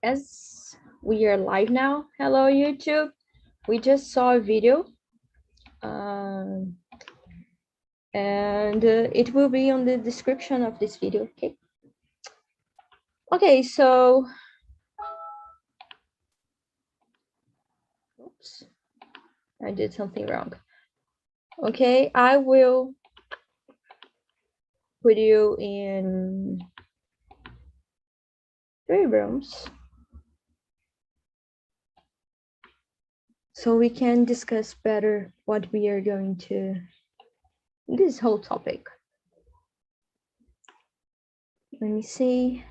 As we are live now, hello YouTube. We just saw a video and it will be on the description of this video, okay? Okay, so, oops, I did something wrong. Okay, I will put you in 3 rooms so we can discuss better what we are going to, this whole topic. Let me see.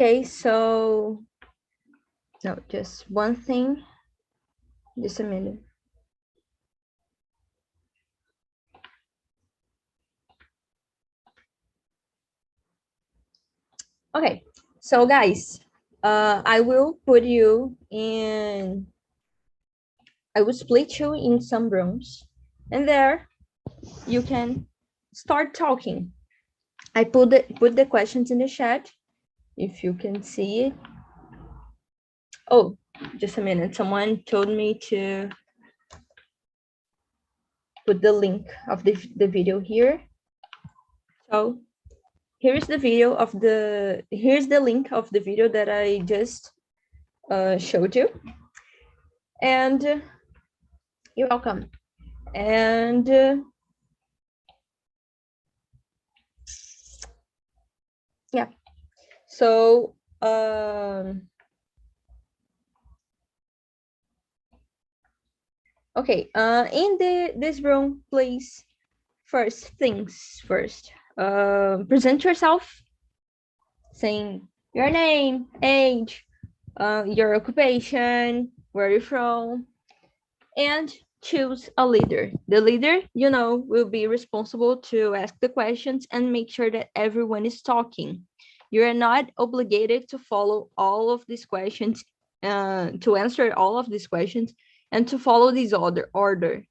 Okay, so, no, just one thing, just a minute. Okay, so guys, I will put you in, I will split you in some rooms, and there you can start talking. I put the questions in the chat, if you can see it. Oh, just a minute. Someone told me to put the link of the video here. So here's the video of the, here's the link of the video that I just showed you. And you're welcome. And yeah, so okay, in this room, please, first things first, present yourself, saying your name, age, your occupation, where you're from, and choose a leader. The leader, you know, will be responsible to ask the questions and make sure that everyone is talking. You are not obligated to follow all of these questions, to answer all of these questions, and to follow this order.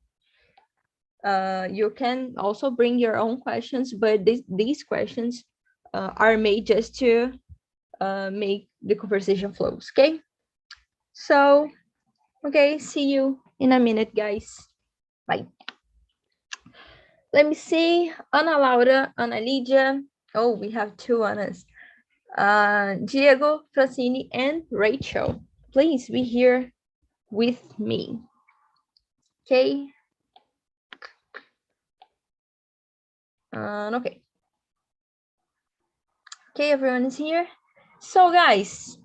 You can also bring your own questions, but these questions are made just to make the conversation flows, okay? So, okay, see you in a minute, guys. Bye. Let me see. Ana Laura, Ana Lydia. Oh, we have 2 Anas. Diego, Francine, and Rachel. Please be here with me. Okay. Okay. Okay, everyone is here. So, guys,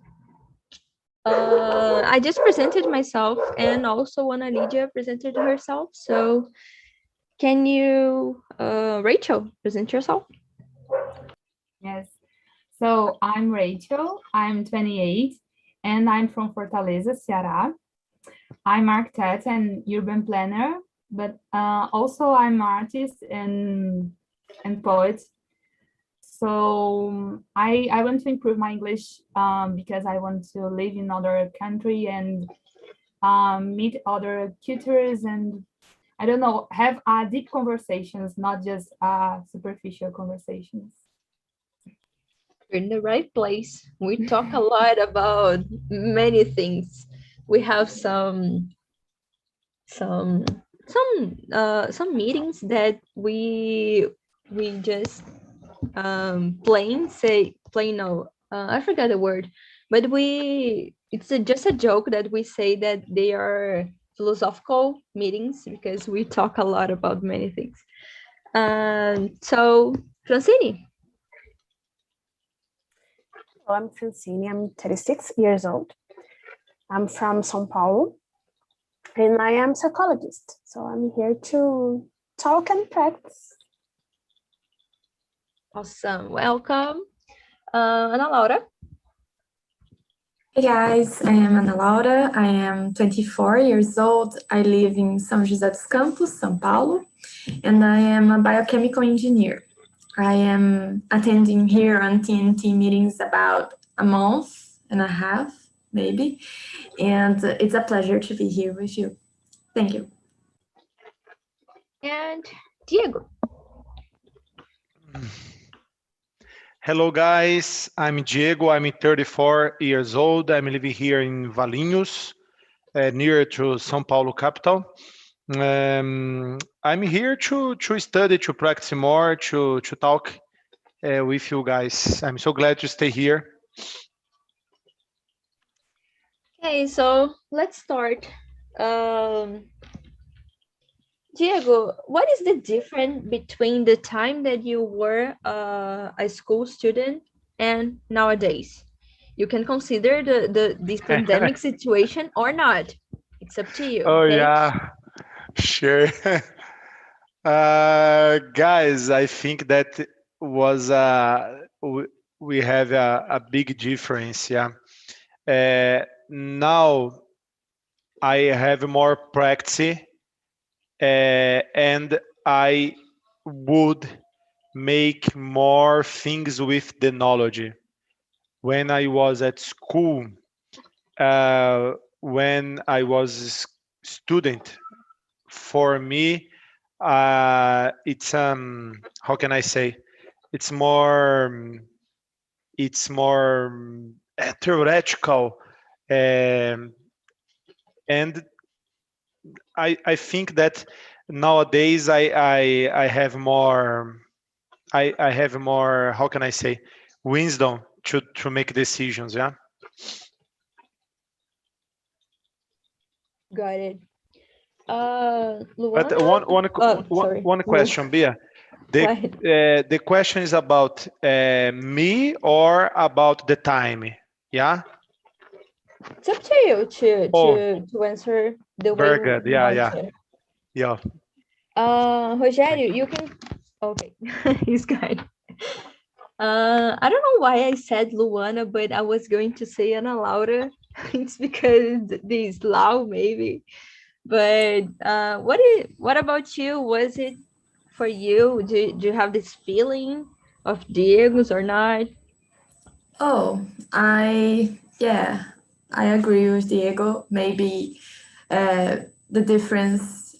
I just presented myself, and also Ana Lydia presented herself. So, can you, Rachel, present yourself? Yes. So I'm Rachel, I'm 28, and I'm from Fortaleza, Ceará. I'm architect and urban planner, but also I'm artist and poet. So I want to improve my English because I want to live in other country and meet other cultures and, I don't know, have deep conversations, not just superficial conversations. You're in the right place. We talk a lot about many things. We have some meetings that we just I forgot the word, but it's just a joke that we say that they are philosophical meetings because we talk a lot about many things. So Francine. Hello, I'm Francine. I'm 36 years old. I'm from São Paulo, and I am a psychologist. So I'm here to talk and practice. Awesome. Welcome. Ana Laura. Hey guys, I am Ana Laura. I am 24 years old. I live in São José dos Campos, São Paulo, and I am a biochemical engineer. I am attending here on TNT meetings about a month, and a half, maybe. And it's a pleasure to be here with you. Thank you. And Diego. Hello, guys. I'm Diego. I'm 34 years old. I'm living here in Valinhos, near to São Paulo capital. I'm here to study, to practice more, to talk with you guys. I'm so glad to stay here. Okay, so let's start. Diego, what is the difference between the time that you were a school student and nowadays? You can consider this pandemic situation or not. It's up to you. Oh, okay? yeah, sure. Guys, I think that was we have a big difference. Yeah. Now I have more practice, and I would make more things with the knowledge. When I was at school, when I was student, for me, it's how can I say? It's more theoretical, and I think that nowadays I have more I have more, how can I say, wisdom to make decisions. Yeah. Got it. But Luana? one question, Bia. The question is about me or about the time? Yeah. It's up to you to answer the way Very you good. want Yeah. to. Yeah. Rogério, you can. Okay, he's good. I don't know why I said Luana, but I was going to say Ana Laura. It's because this Lau maybe. But what about you? Was it for you? Do you have this feeling of Diego's or not? Oh, I agree with Diego. Maybe the difference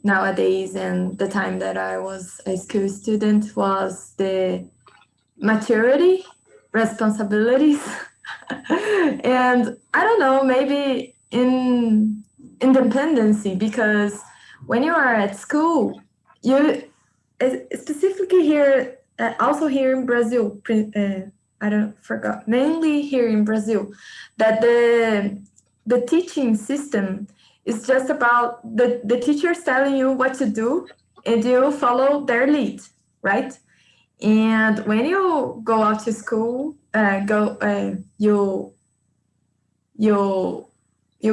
nowadays and the time that I was a school student was the maturity, responsibilities, and I don't know, maybe in independency, because when you are at school, you specifically here, also here in Brazil, I don't forgot, mainly here in Brazil, that the teaching system is just about the teachers telling you what to do and you follow their lead, right? And when you go out to school, you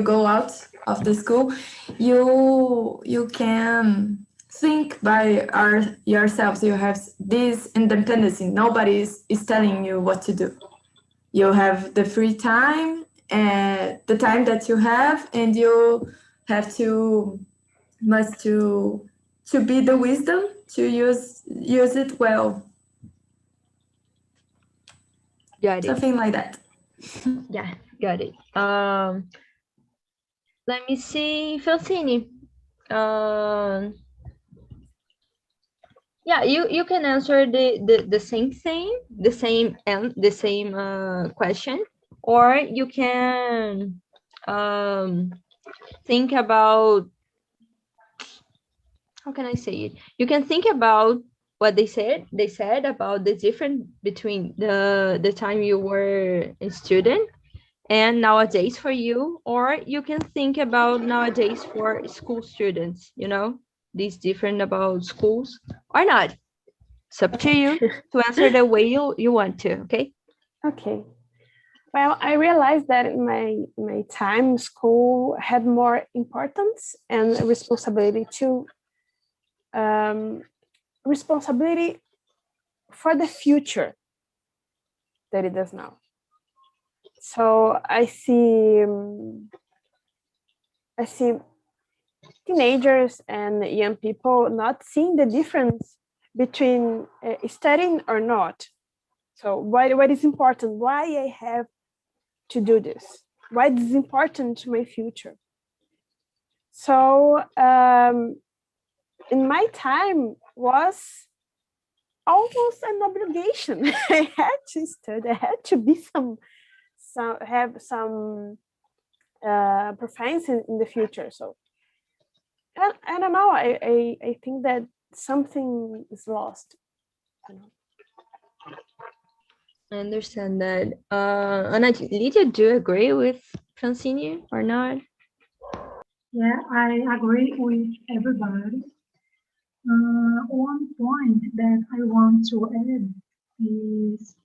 go out of the school, you can think by yourselves. You have this independence. Nobody is telling you what to do. You have the free time, the time that you have, and you have to be the wisdom to use it well. Got it. Something like that. Yeah, got it. Let me see, Felcini. Yeah, you can answer the same thing, the same question, or you can think about, how can I say it? You can think about what they said about the difference between the time you were a student and nowadays for you, or you can think about nowadays for school students, these different about schools or not. It's up to you to answer the way you want to. Okay. Okay. Well, I realized that in my time, school had more importance and responsibility responsibility for the future that it does now. So I see teenagers and young people not seeing the difference between studying or not. So what is important? Why I have to do this? Why this is important to my future? So in my time was almost an obligation. I had to study. I had to be have some proficiency in the future. So I don't know. I think that something is lost. I understand that. Ana, Lydia, do you agree with Francine or not? Yeah, I agree with everybody. One point that I want to add is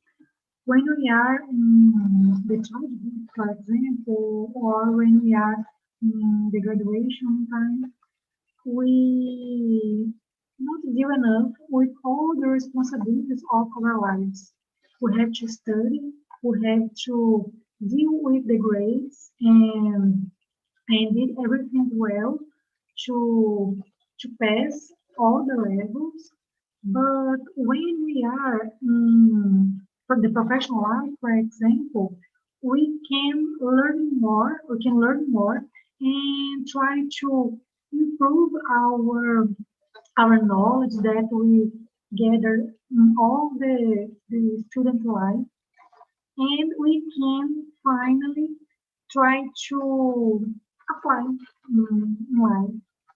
when we are in the childhood, for example, or when we are in the graduation time, we not deal enough with all the responsibilities of our lives. We have to study, we have to deal with the grades and did everything well to pass all the levels. But when we are for the professional life, for example, we can learn more. We can learn more and try to improve our knowledge that we gather in all the student life, and we can finally try to apply in life.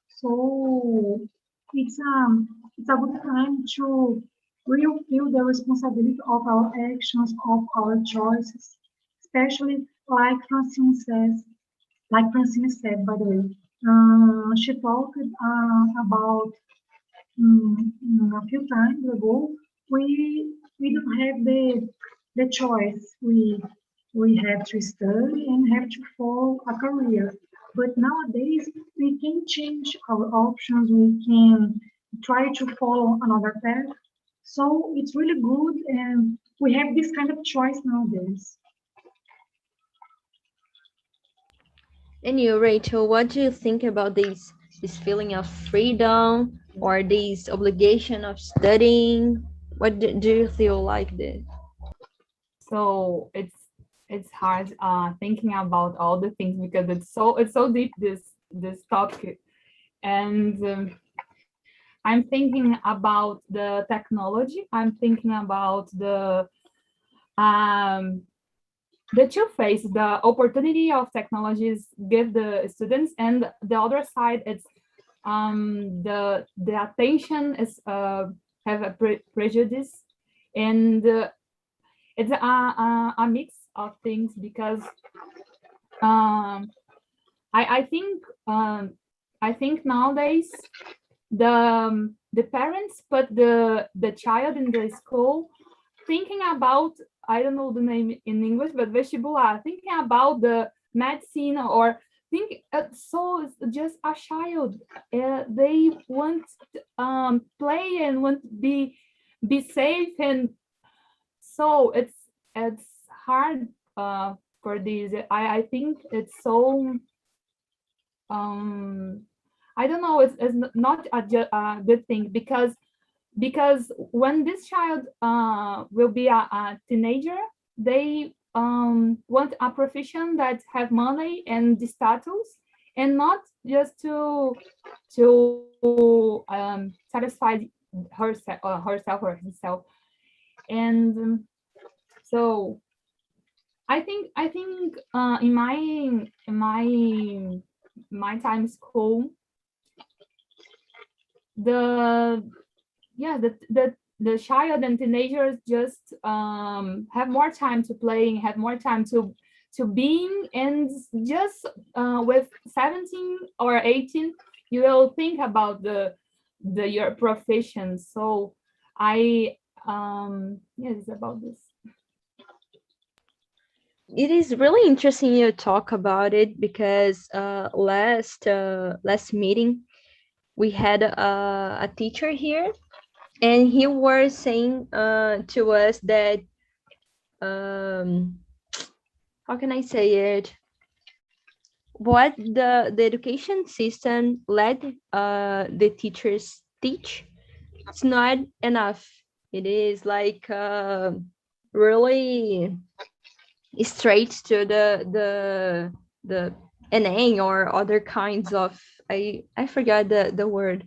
So it's a good time to really feel the responsibility of our actions, of our choices, especially like Francine said, by the way. She talked about a few times ago. We don't have the choice. We have to study and have to follow a career. But nowadays, we can change our options. We can try to follow another path. So it's really good, and we have this kind of choice nowadays. And you, Rachel, what do you think about this feeling of freedom or this obligation of studying? What do you feel like this? So it's hard thinking about all the things because it's so deep this topic, and I'm thinking about the technology. I'm thinking about the two phases, the opportunity of technologies give the students, and the other side, it's the attention is have a prejudice, and it's a mix of things because I think nowadays the parents put the child in the school thinking about, I don't know the name in English, but vestibular, thinking about the medicine, or think so it's just a child. They want play and want to be safe, and so it's hard for this. I think it's so I don't know, it's not a good thing because when this child will be a teenager, they want a profession that have money and the status, and not just to satisfy herself or himself. And so I think in my time school, the child and teenagers just have more time to play, have more time to being, and just with 17 or 18 you will think about your profession. So I it's about this. It is really interesting you talk about it because last meeting we had a teacher here, and he was saying to us that how can I say it? What the education system let the teachers teach, it's not enough. It is like really straight to the NA or other kinds of, I forgot the word,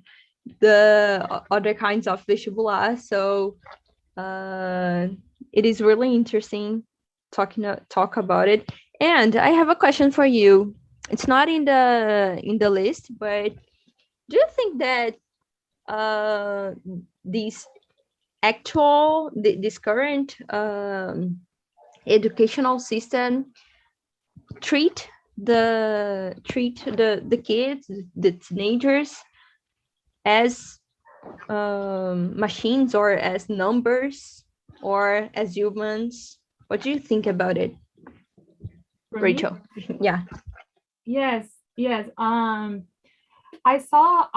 the other kinds of vestibular. So it is really interesting talk about it. And I have a question for you. It's not in the list, but do you think that this current educational system treat the kids, the teenagers, as machines or as numbers or as humans? What do you think about it, For me? Rachel? Yeah. Yes, yes. I saw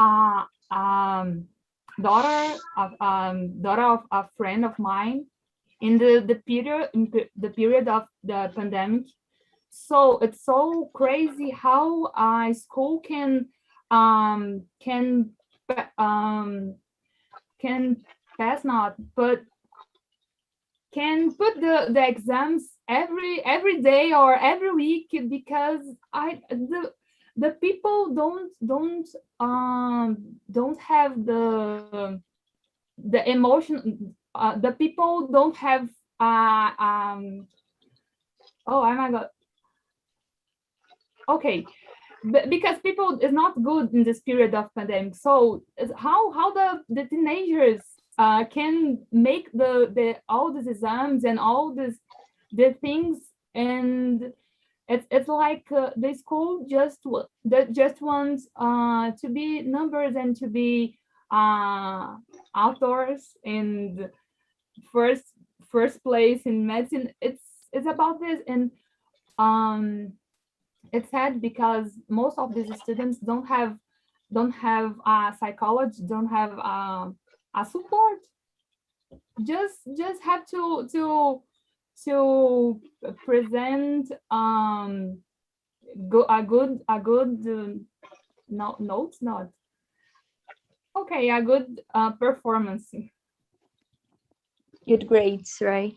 daughter of a friend of mine in the period of the pandemic. So it's so crazy how school can pass not, but can put the exams every day or every week, because the people don't have the emotion. The people don't have oh my god. Okay, because people is not good in this period of pandemic. So how the teenagers can make the all these exams and all the things, and it's like the school just wants to be numbers and to be outdoors and first place in medicine. It's about this, and it's sad because most of these students don't have a psychologist, don't have a support. Just have to present a good notes, not okay, a good performance. Good grades, right?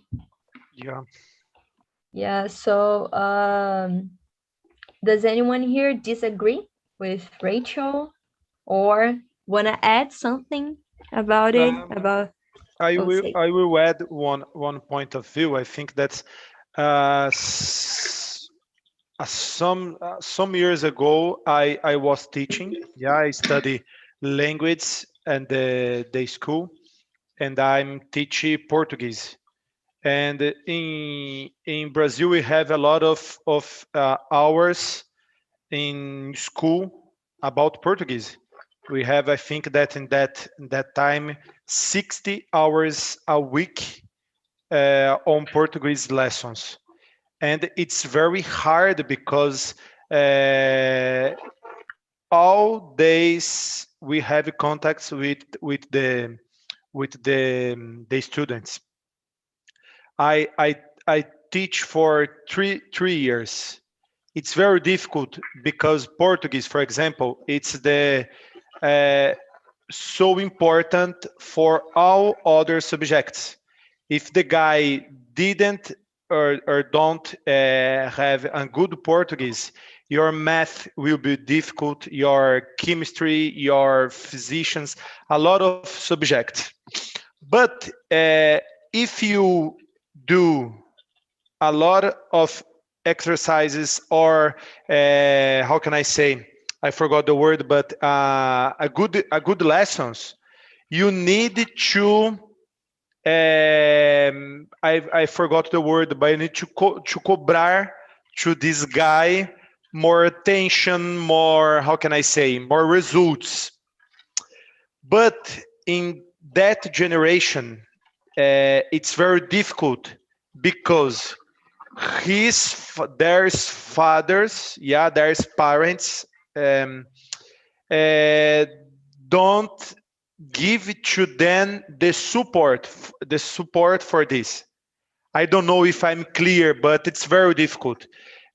Yeah. Yeah. So does anyone here disagree with Rachel or want to add something about it? I will say. add one point of view. I think that some years ago I was teaching. Yeah, I study language and the school, and I'm teaching Portuguese. And in Brazil we have a lot of hours in school about Portuguese. We have, I think that in that time, 60 hours a week on Portuguese lessons, and it's very hard because all days we have contacts with the students. I teach for three years. It's very difficult because Portuguese, for example, it's the so important for all other subjects. If the guy didn't or don't have a good Portuguese, your math will be difficult, your chemistry, your physicians, a lot of subjects. But if you do a lot of exercises or how can I say? I forgot the word, but a good lessons. You need to. I forgot the word, but you need to cobrar to this guy more attention, more how can I say, more results. But in that generation, it's very difficult because there's fathers, yeah, there's parents uh, don't give to them the support for this. I don't know if I'm clear, but it's very difficult.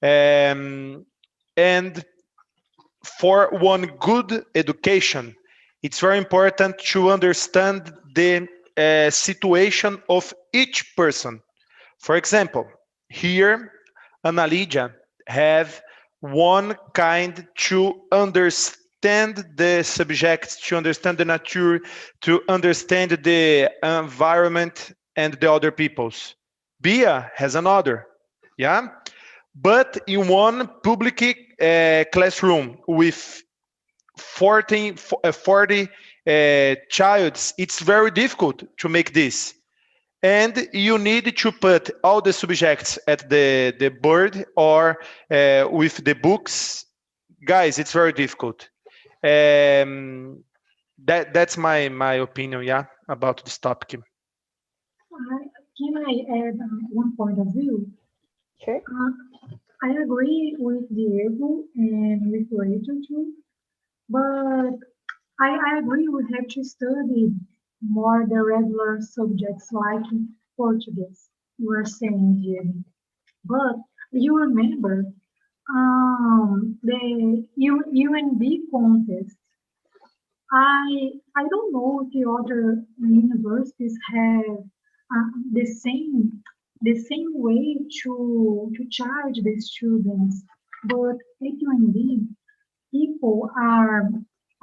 And for one good education, it's very important to understand the situation of each person. For example, here Ana Lydia, have one kind to understand the subject, to understand the nature, to understand the environment and the other peoples. Bia has another, yeah? But in one public classroom with 40 childs, it's very difficult to make this. And you need to put all the subjects at the board or with the books. Guys, it's very difficult. That's my opinion, yeah, about this topic. Can I add one point of view? Sure. I agree with Diego and with Rachel too, but I agree we have to study more the regular subjects like Portuguese, you were saying, Diego. But you remember the UNB contest. I don't know if the other universities have the same way to charge the students, but at UNB people are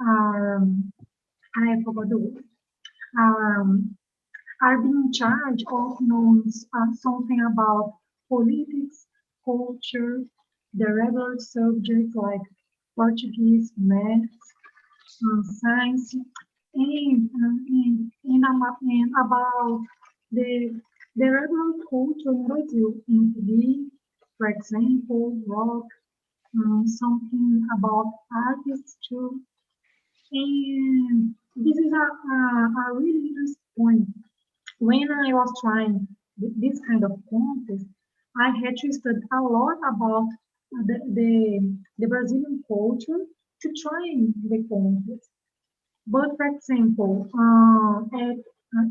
I forgot the word are being charged of knowing something about politics, culture, the regular subjects like Portuguese, math, science, and about the regular culture in Brazil, in TV, for example, rock, something about artists too. And this is a really interesting point. When I was trying this kind of contest, I had to study a lot about the Brazilian culture to try the contest. But for example, at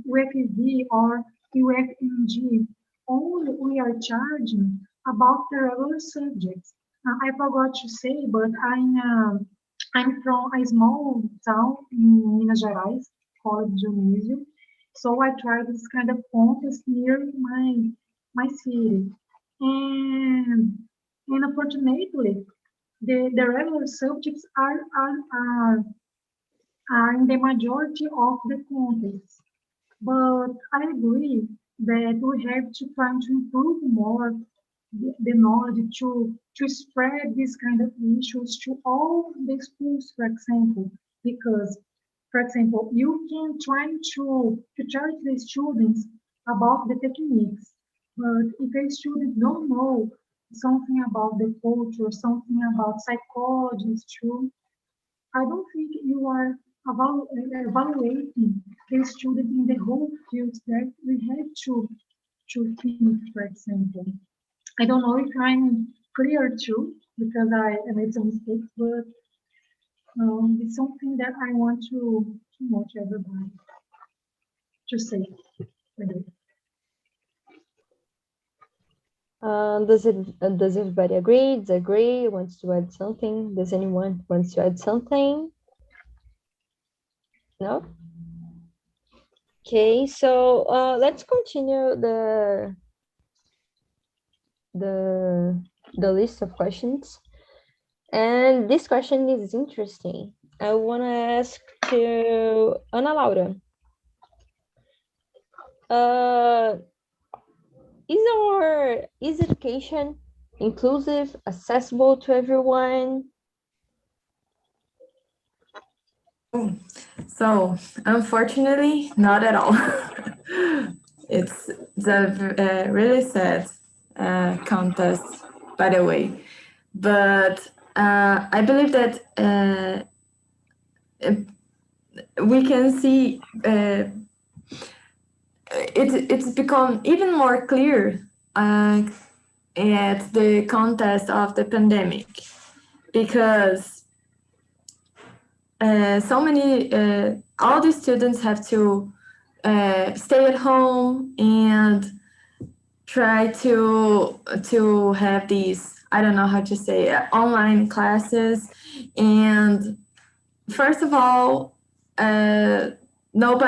UFV or UFMG, only we are charging about the regular subjects. I forgot to say, but I'm from a small town in Minas Gerais called Dionísio. So I tried this kind of contest near my city. And and unfortunately, the regular subjects are in the majority of the contests. But I agree that we have to try to improve more the knowledge to spread these kind of issues to all the schools, for example, because, for example, you can try to charge the students about the techniques, but if a student don't know something about the culture, something about psychology too, I don't think you are evaluating the student in the whole field that we have to think, for example. I don't know if I'm clear too, because I made some mistakes, but it's something that I want to know to everybody to say. Does everybody agree? Disagree? Wants to add something? Does anyone wants to add something? No? Okay, so let's continue the list of questions. And this question is interesting. I want to ask to Ana Laura. Is education inclusive, accessible to everyone? So, unfortunately, not at all. It's a really sad contest, by the way. But I believe that we can see it's become even more clear at the context of the pandemic, because so many all the students have to stay at home and try to have these, I don't know how to say, online classes. And first of all, not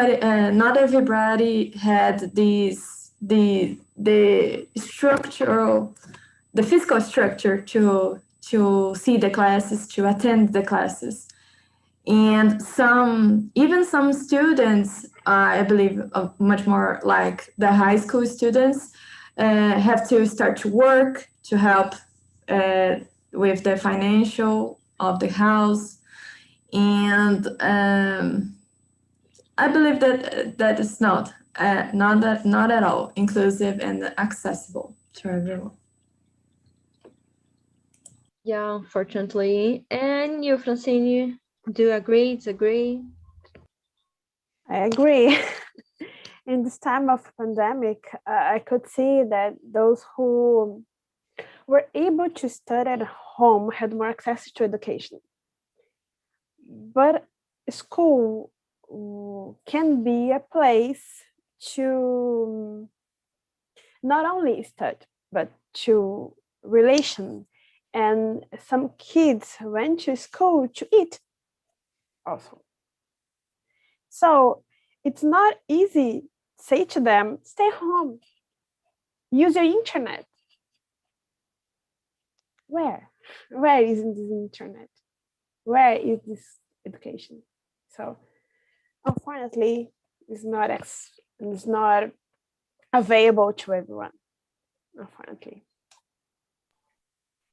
everybody had the the physical structure to see the classes, to attend the classes. And even some students, I believe much more like the high school students, have to start to work to help with the financial of the house. And I believe that is not at all inclusive and accessible to everyone. Yeah, unfortunately. And you, Francine, do you agree, disagree? I agree. In this time of pandemic, I could see that those who were able to study at home had more access to education. But school can be a place to not only study, but to relation. And some kids went to school to eat also. So it's not easy to say to them, stay home, use your internet. Where is this internet? Where is this education? So unfortunately, it's not available to everyone, unfortunately.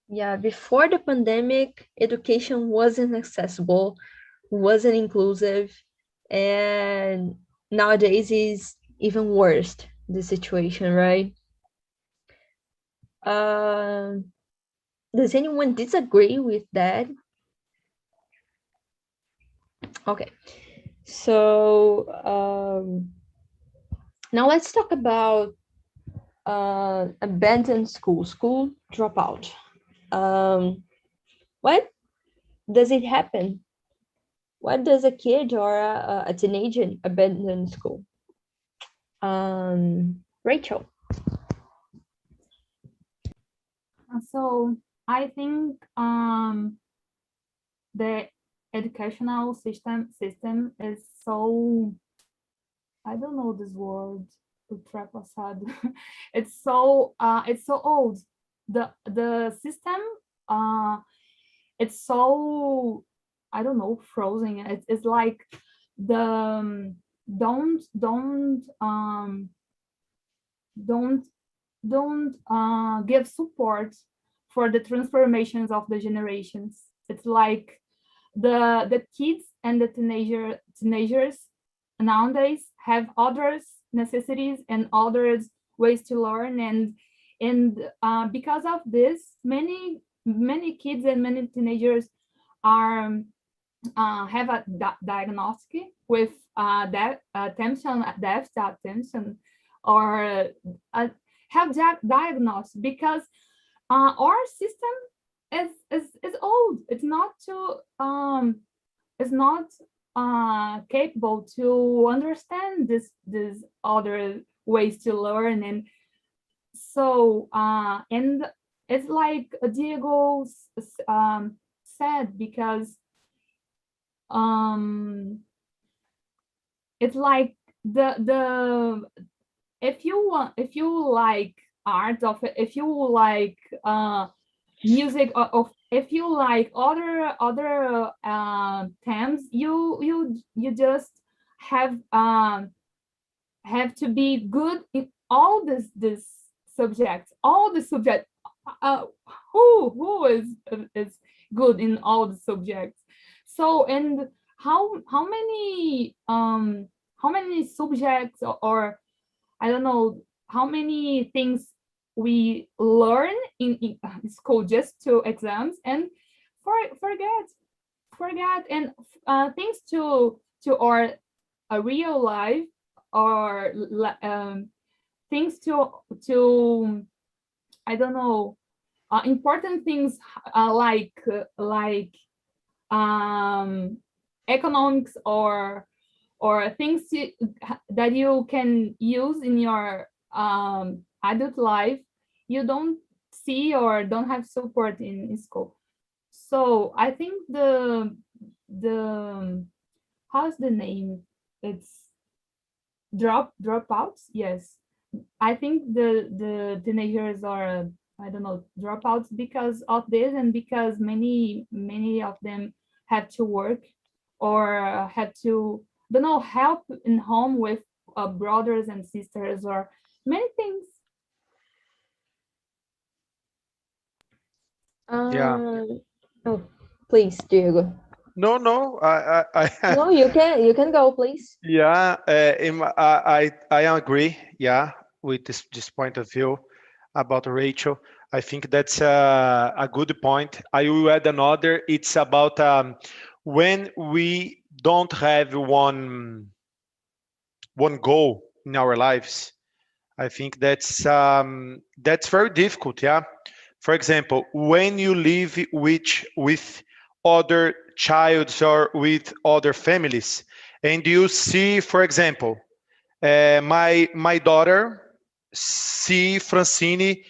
Yeah, before the pandemic, education wasn't accessible, wasn't inclusive, and nowadays is even worse, the situation, right? Does anyone disagree with that? Okay, so now let's talk about abandoned school dropout. What does it happen? What does a kid or a teenager abandon school? Rachel. So I think the educational system is so, I don't know this word, ultrapassado. It's so old. The system it's so, I don't know, frozen. It's like the don't give support for the transformations of the generations. It's like the kids and the teenagers nowadays have other necessities and other ways to learn, and because of this, many kids and many teenagers are have a diagnostic with attention deficit attention, or have that diagnosed, because our system is old. It's not capable to understand this other ways to learn. And so and it's like Diego said, because it's like the if you like art, of if you like music, of if you like other themes, you just have to be good in all this subjects, all the subjects. Who is good in all the subjects? So, and how many subjects, or I don't know how many things we learn in school just to exams, and forget, and things to our real life, or things to I don't know, important things like economics, or things that you can use in your adult life, you don't see or don't have support in school. So I think the how's the name? It's dropouts. Yes, I think the teenagers are I don't know, dropouts because of this, and because many of them have to work or have to, don't know, help in home with brothers and sisters or many things. Yeah. Oh, please, Diego. No, I No, you can go, please. yeah, I agree. Yeah, with this point of view about Rachel. I think that's a good point. I will add another. It's about when we don't have one goal in our lives. I think that's very difficult. Yeah. For example, when you live with other childs or with other families, and you see, for example, my daughter, see Francine,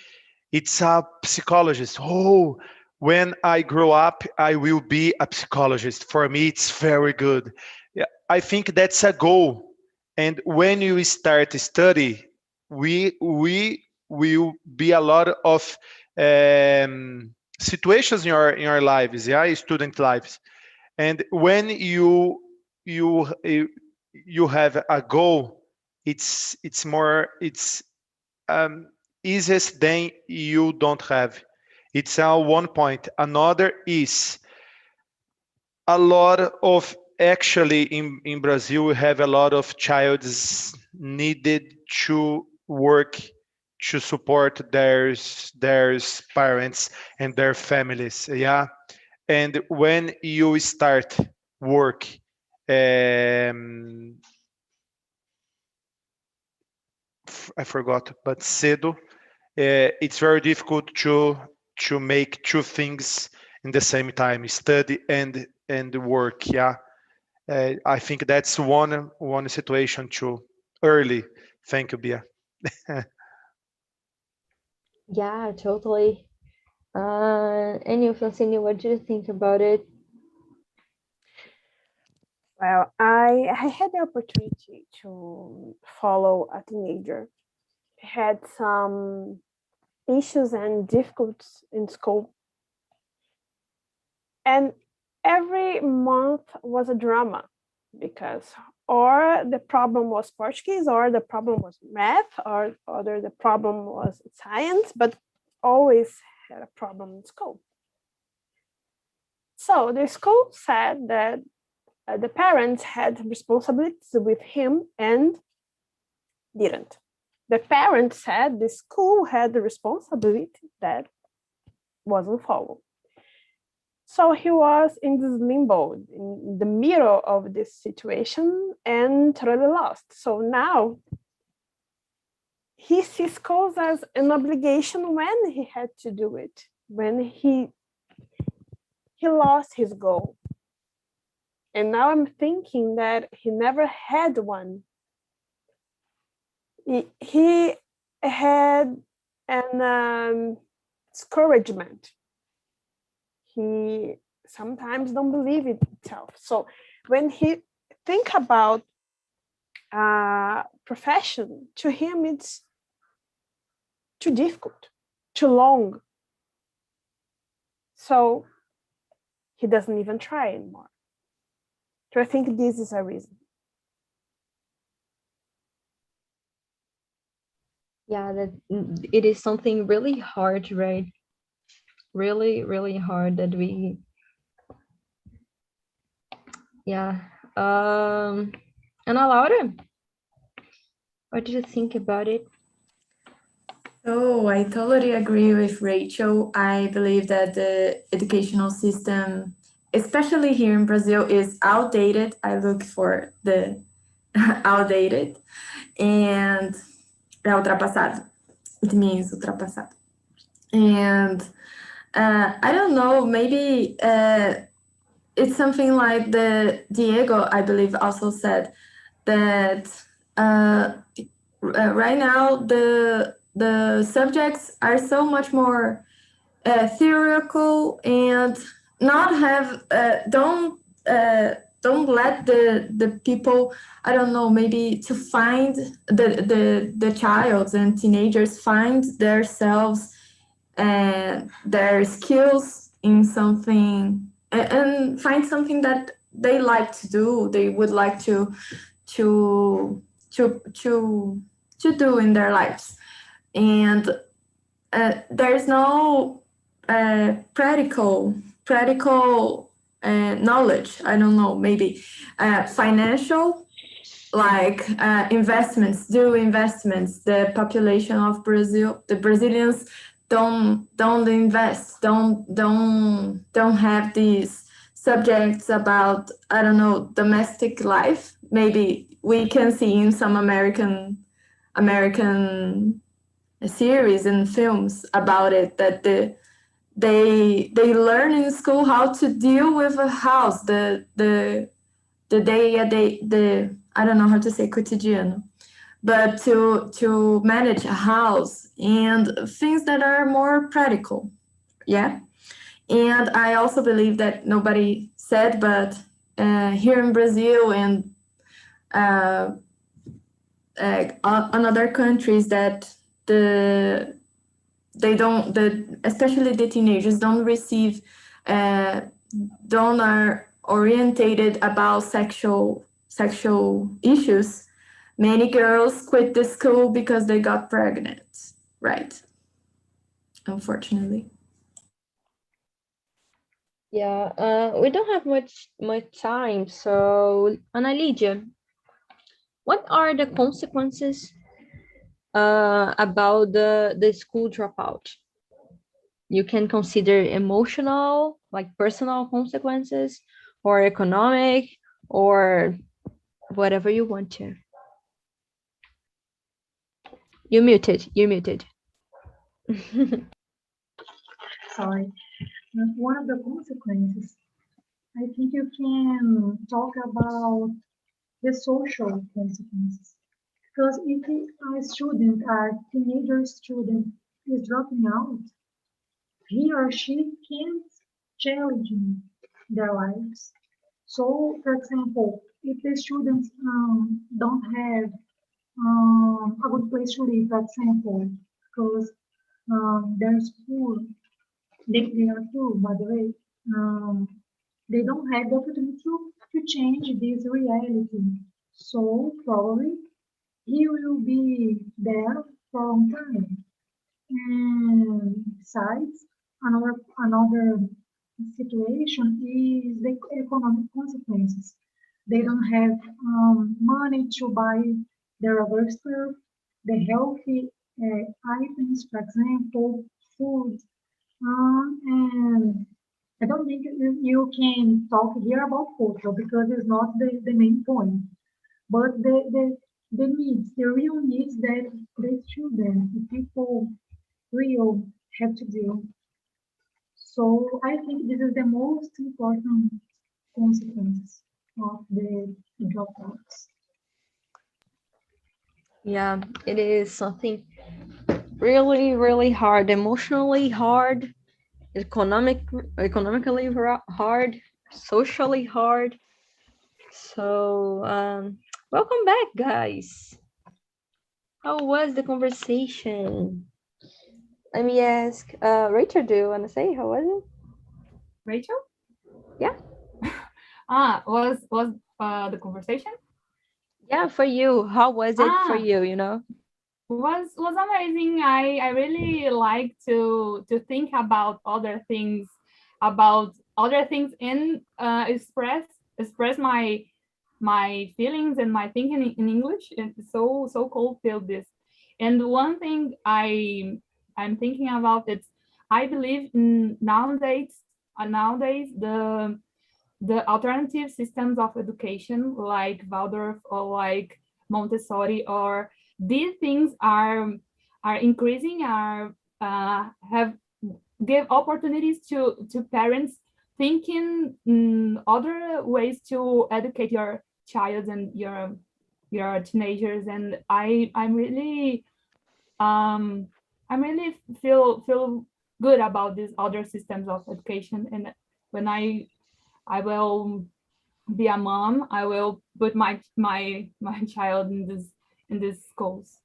it's a psychologist. Oh, when I grow up, I will be a psychologist. For me, it's very good. Yeah, I think that's a goal. And when you start to study, we will be a lot of situations in your lives, yeah, student lives. And when you you have a goal, it's more it's um, easiest than you don't have. It's one point. Another is a lot of actually in Brazil we have a lot of childs needed to work to support their parents and their families. Yeah, and when you start work, I forgot, but cedo, it's very difficult to make two things in the same time, study and work. Yeah, I think that's one situation too early. Thank you, Bia. Yeah, totally. And you, Francine, what do you think about it? Well, I had the opportunity to follow a teenager. He had some issues and difficulties in school. And every month was a drama because or the problem was Portuguese, or the problem was math, or other the problem was science, but always had a problem in school. So the school said that the parents had responsibilities with him and didn't. The parents said the school had the responsibility that wasn't followed. So he was in this limbo, in the middle of this situation, and totally lost. So now he sees schools as an obligation when he had to do it, when he lost his goal. And now I'm thinking that he never had one. He had an discouragement. He sometimes don't believe it himself. So when he think about profession, to him it's too difficult, too long. So he doesn't even try anymore. So I think this is a reason. Yeah, that it is something really hard, right? Really, really hard that we, yeah. Ana Laura, what do you think about it? Oh, I totally agree with Rachel. I believe that the educational system, especially here in Brazil, is outdated. I look for the outdated and ultrapassado. It means ultrapassado. And I don't know, maybe it's something like the Diego, I believe, also said that right now the subjects are so much more theoretical and not have don't let the people, I don't know, maybe to find the child and teenagers find themselves their skills in something, and find something that they like to do, they would like to do in their lives. And there's no practical knowledge, I don't know, maybe financial, like investments. The population of Brazil, the Brazilians don't invest, don't have these subjects about, I don't know, domestic life. Maybe we can see in some American series and films about it, that they learn in school how to deal with a house, the day a day, I don't know how to say cotidiano, but to manage a house and things that are more practical. Yeah. And I also believe that nobody said, but here in Brazil and on other countries, that especially the teenagers don't receive, don't are orientated about sexual issues. Many girls quit the school because they got pregnant, right? Unfortunately. Yeah, we don't have much time, so Ana Lydia, what are the consequences about the school dropout? You can consider emotional, like personal consequences, or economic, or whatever you want to. You're muted. Sorry. One of the consequences, I think you can talk about the social consequences. Because if a student, a teenager student, is dropping out, he or she can't challenge their lives. So, for example, if the students don't have a good place to live, for example, because there's poor, they are poor, by the way, they don't have the opportunity to change this reality. So, probably, he will be there for a long time. And besides, another situation is the economic consequences. They don't have money to buy their other stuff, the healthy items, for example, food. And I don't think you can talk here about culture because it's not the main point. But the needs, the real needs that the children, the people will have to deal. So I think this is the most important consequence of the dropouts. Yeah, it is something really hard, emotionally hard, economically hard, socially hard. So welcome back, guys. How was the conversation? Let me ask Rachel, do you want to say how was it? Rachel? Yeah. Was the conversation? Yeah, for you. How was it for you, you know? Was amazing. I really like to think about other things and express my feelings and my thinking in English. It's so cool feel this. And one thing I'm thinking about is I believe in nowadays the alternative systems of education like Waldorf or like Montessori, or these things are increasing, have give opportunities to parents thinking other ways to educate your child and your teenagers. And I'm really feel good about these other systems of education. And when I will be a mom, I will put my child in this schools.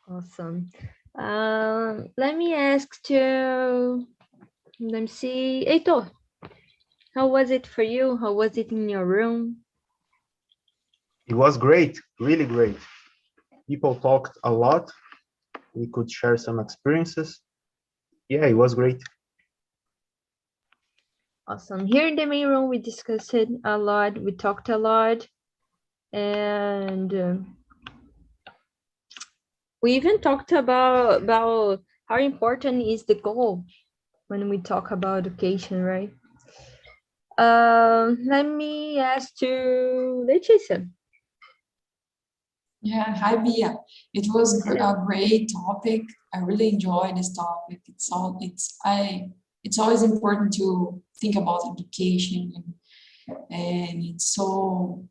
Awesome. Let me ask to, let me see, Heitor, how was it for you? How was it in your room? It was great, really great. People talked a lot. We could share some experiences. Yeah, it was great. Awesome. Here in the main room, we discussed it a lot. We talked a lot. And we even talked about how important is the goal when we talk about education, right? Let me ask to Letícia. Yeah, hi Bia. It was a great topic. I really enjoyed this topic. It's always important to think about education, and it's so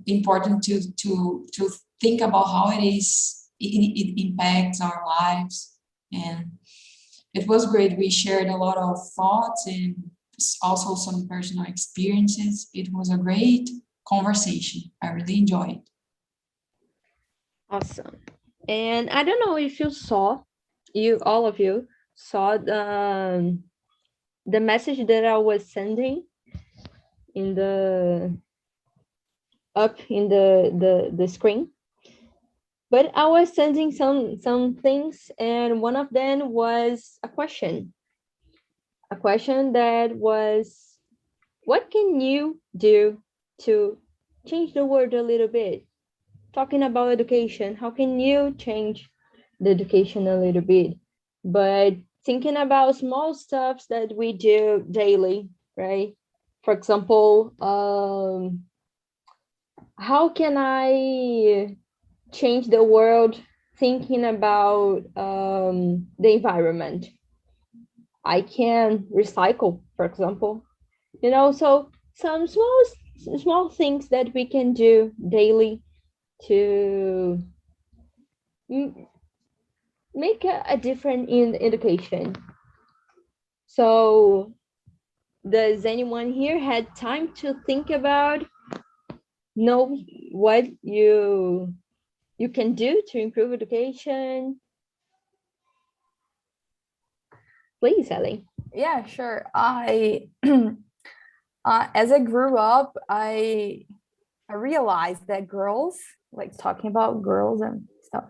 important to think about how it impacts our lives. And it was great. We shared a lot of thoughts and also some personal experiences. It was a great conversation. I really enjoyed it. Awesome. And I don't know if you saw, all of you saw the message that I was sending in the screen. But I was sending some things, and one of them was a question. A question that was, what can you do to change the world a little bit? Talking about education, how can you change the education a little bit? But thinking about small stuff that we do daily, right? For example, how can I change the world thinking about the environment? I can recycle, for example, so some small things that we can do daily to make a difference in education. So does anyone here had time to think about know what you can do to improve education? Please, Ellie. Yeah, sure. I as I grew up, I realized that girls, like talking about girls and stuff,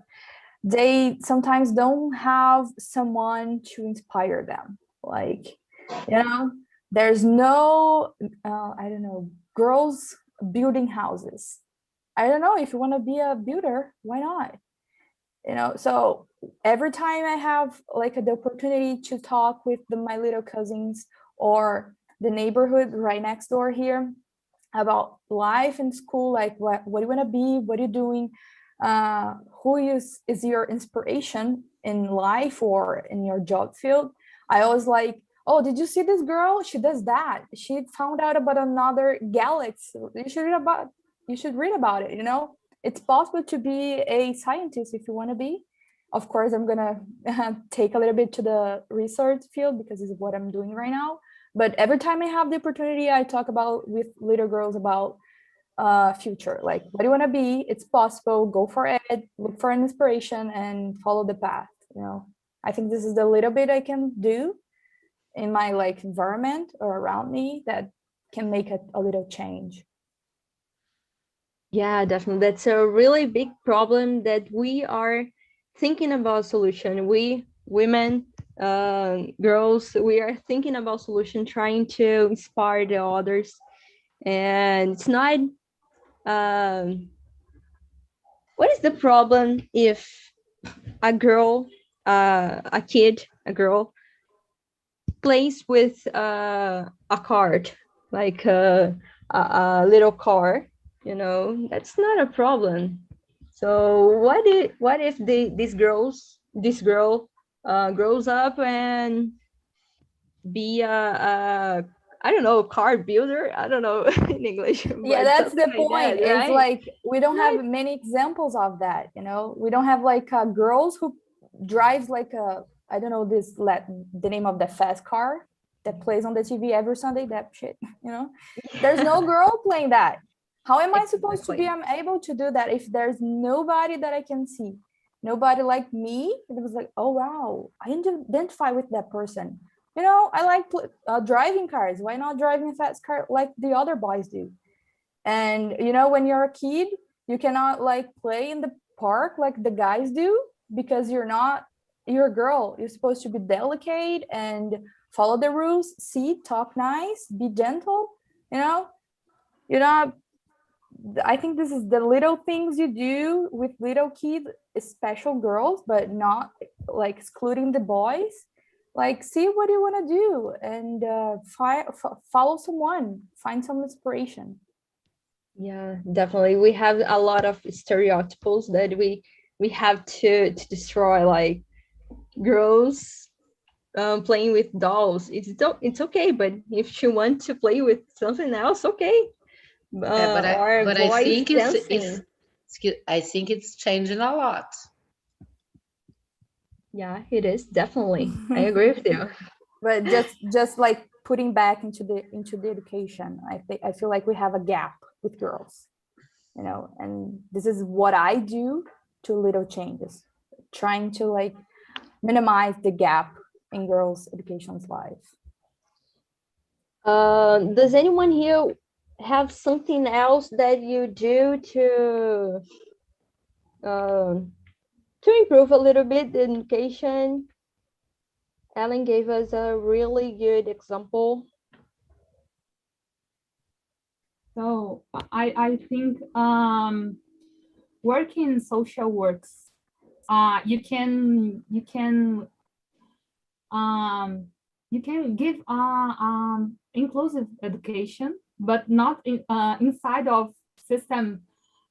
they sometimes don't have someone to inspire them. Like, there's no, I don't know, girls building houses. I don't know, if you want to be a builder, why not? So every time I have like the opportunity to talk with my little cousins or the neighborhood right next door here about life in school, like what do you want to be, what are you doing, who is your inspiration in life or in your job field, I always like, oh, did you see this girl? She does that. She found out about another galaxy. You should read about it. It's possible to be a scientist if you want to be. Of course, I'm gonna take a little bit to the research field because this is what I'm doing right now. But every time I have the opportunity, I talk about with little girls about future, like what do you want to be? It's possible. Go for it. Look for an inspiration and follow the path. I think this is the little bit I can do in my environment or around me that can make a little change. Yeah, definitely. That's a really big problem that we are thinking about solution. We women, girls, we are thinking about solution, trying to inspire the others, and it's not. What is the problem if a girl, a girl, plays with a card, like a little car? That's not a problem. So what if this girl grows up and be a I don't know, car builder? I don't know in English. Yeah, that's the like point. that, right? It's like we don't have many examples of that. We don't have girls who drives I don't know the name of the fast car that plays on the TV every Sunday. That shit. There's no girl playing that. How am I supposed to be able to do that if there's nobody that I can see nobody liked me. And it was like, oh wow, I identify with that person. You know, I like driving cars. Why not driving a fast car like the other boys do? And you know, when you're a kid, you cannot like play in the park like the guys do, because you're a girl. You're supposed to be delicate and follow the rules, talk nice, be gentle. You know, you're not. I think this is the little things you do with little kids, special girls, but not like excluding the boys. Like, see what you want to do and follow someone, find some inspiration. Yeah, definitely. We have a lot of stereotypes that we have to destroy, like girls playing with dolls. It's okay, but if she wants to play with something else, okay. But I think I think it's changing a lot. Yeah, it is definitely. I agree with you. But just like putting back into the education, I feel like we have a gap with girls, you know, and this is what I do to little changes, trying to like minimize the gap in girls' education's life. Does anyone here have something else that you do to improve a little bit the education? Ellen gave us a really good example. So I think working in social works, you can give inclusive education, but not inside of system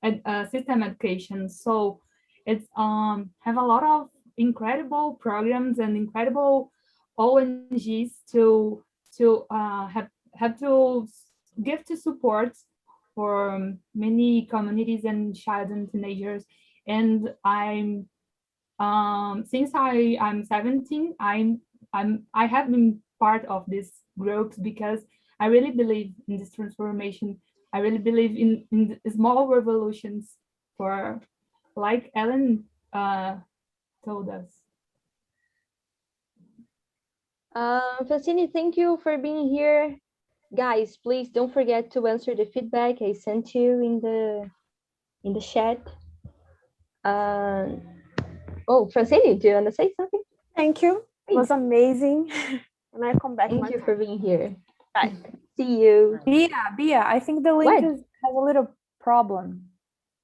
education. So it's have a lot of incredible programs and incredible ONGs to have to give to support for many communities and child and teenagers. And I'm since I'm 17, I have been part of these groups because I really believe in this transformation. I really believe in small revolutions, for like Ellen told us. Francine, thank you for being here. Guys, please don't forget to answer the feedback I sent you in the chat. Oh, Francine, do you want to say something? Thank you. It was amazing. And I come back. Thank you for being here. Bye. See you. Bia, I think the link has a little problem.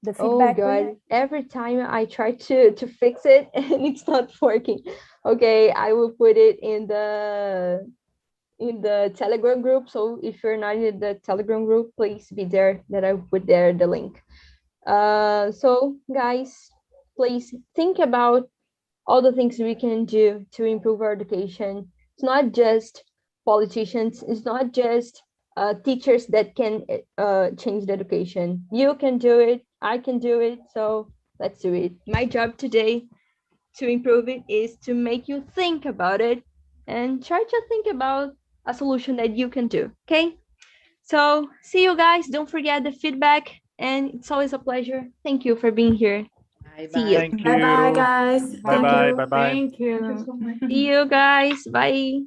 The feedback. Oh God, every time I try to fix it and it's not working. Okay, I will put it in the Telegram group. So if you're not in the Telegram group, please be there, that I put there the link. So guys, please think about all the things we can do to improve our education. It's not just politicians, it's not just teachers that can change the education. You can do it, I can do it, so let's do it. My job today to improve it is to make you think about it and try to think about a solution that you can do, okay? So see you guys, don't forget the feedback, and it's always a pleasure. Thank you for being here. Bye See you. Thank you. Bye bye, guys. Bye bye. Bye bye. Thank you. Thank you so much. See you guys, bye.